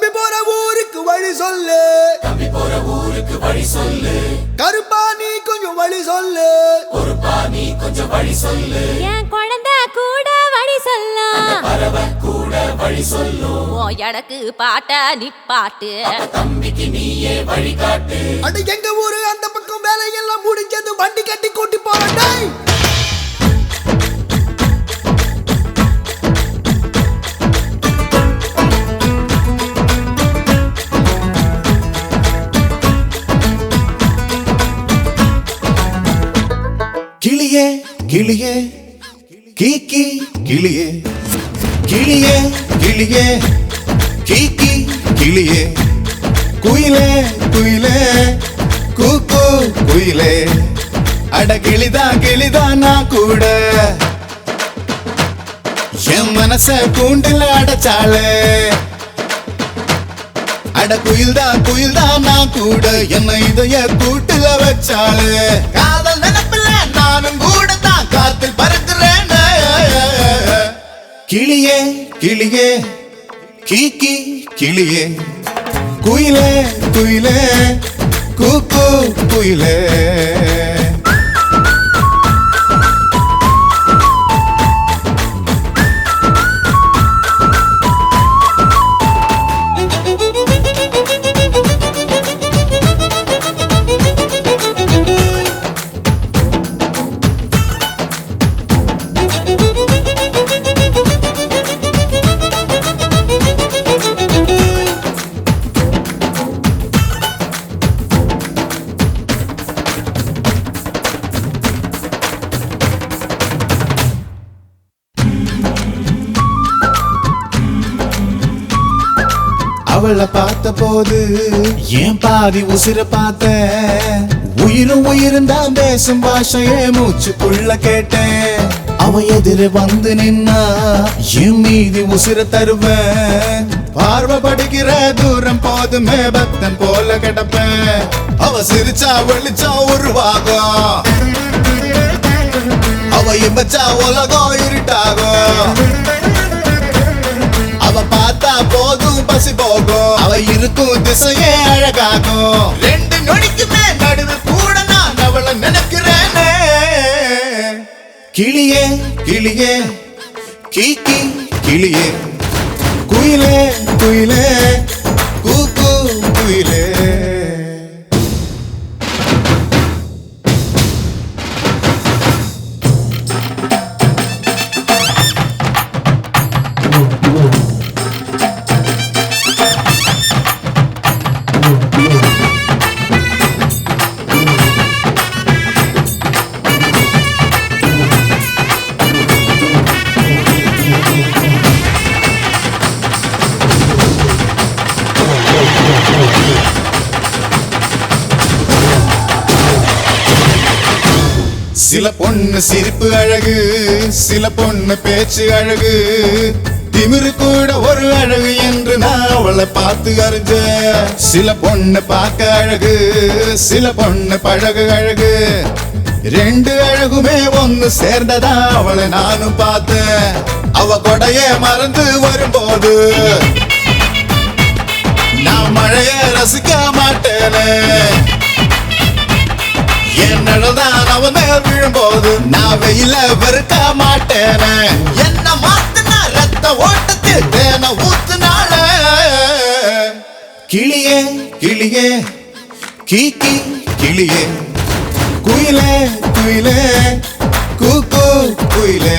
தம்பி போற ஊருக்கு வழி சொல்லு, தம்பி போற ஊருக்கு வழி சொல்லு. கருப்பா நீ கொஞ்சம் வழி சொல்லு, பொறுப்பா நீ கொஞ்சம் வழி சொல்லு. என் குழந்தை கூட வழி சொல்லும், பறவை கூட வழி சொல்லும். ஓ எனக்கு பாட்ட நிப்பாட்டு, தம்பிக்கு நீயே வழிகாட்டு. அடி எங்க ஊரு அந்த பக்கம் வேலையெல்லாம் முடிஞ்சது, வண்டி கட்டி கூட்டி போறேன். கிளியே கிளியே கீக்கி கிளியே, கிளியே கிளியே கீக்கி கிளியே, குயிலே குயிலே கூக்கு குயிலே, அட கிளிதா கிளிதா நான் கூட என் மனச கூண்டில் அடைச்சாளே. அட குயில்தா நான் கூட என்ன இதய கூட்டுல வச்சாளு. காதல் நினைப்பில்ல நானும் கூட தான் காத்தில் பறக்குறேன். கிளியே கிளியே கீக்கி கிளியே, குயிலே குயிலே கூக்கு குயிலே. அவளை பார்த்த போது ஏன் பாதி உசிர பார்த்த, உயிரும் உயிரும் தான் பேசும் பாஷையே மூச்சுக்குள்ள கேட்டேன். அவ எதிர வந்து நின்னா என் மீதி உசிர தருவேன். பார்வைப்படுகிற தூரம் போதுமே பக்தன் போல கிடப்பேன். அவ சிரிச்சா வெளிச்சா உருவாகும், அவ இமைச்சா உலகம் இருட்டாகும். அவ பார்த்தா போதும் பசி போகும், அவ இருக்கும் திசையே அழகாகும். ரெண்டு நொடிக்குமே நடுவு கூட நான் அவளை நினைக்கிறேனே. கிளியே கிளியே கீக்கி கிளியே, குயிலே குயிலே கூக்கு குயிலே. சில பொண்ணு சிரிப்பு அழகு, சில பொண்ணு பேச்சு அழகு, திமிரு கூட ஒரு அழகு என்று நான் அவளை பார்த்து அறிஞ்சேன். சில பொண்ணு பார்க்க அழகு, சில பொண்ணு பழகு அழகு, ரெண்டு அழகுமே ஒன்னு சேர்ந்ததா அவளை நானும் பார்த்தேன். அவ கொடைய மறந்து வரும்போது நான் மழைய ரசிக்க மாட்டேனே. என் நடதான் அவன் மேல் விழும்போது நான் வெயில வெறுக்க மாட்டேனே. என்ன மாத்துனா ரத்த ஓட்டத்தில் தேன ஊத்துனால. கிளியே கிளியே கீக்கி கிளியே, குயிலே குயிலே கூக்கு குயிலே.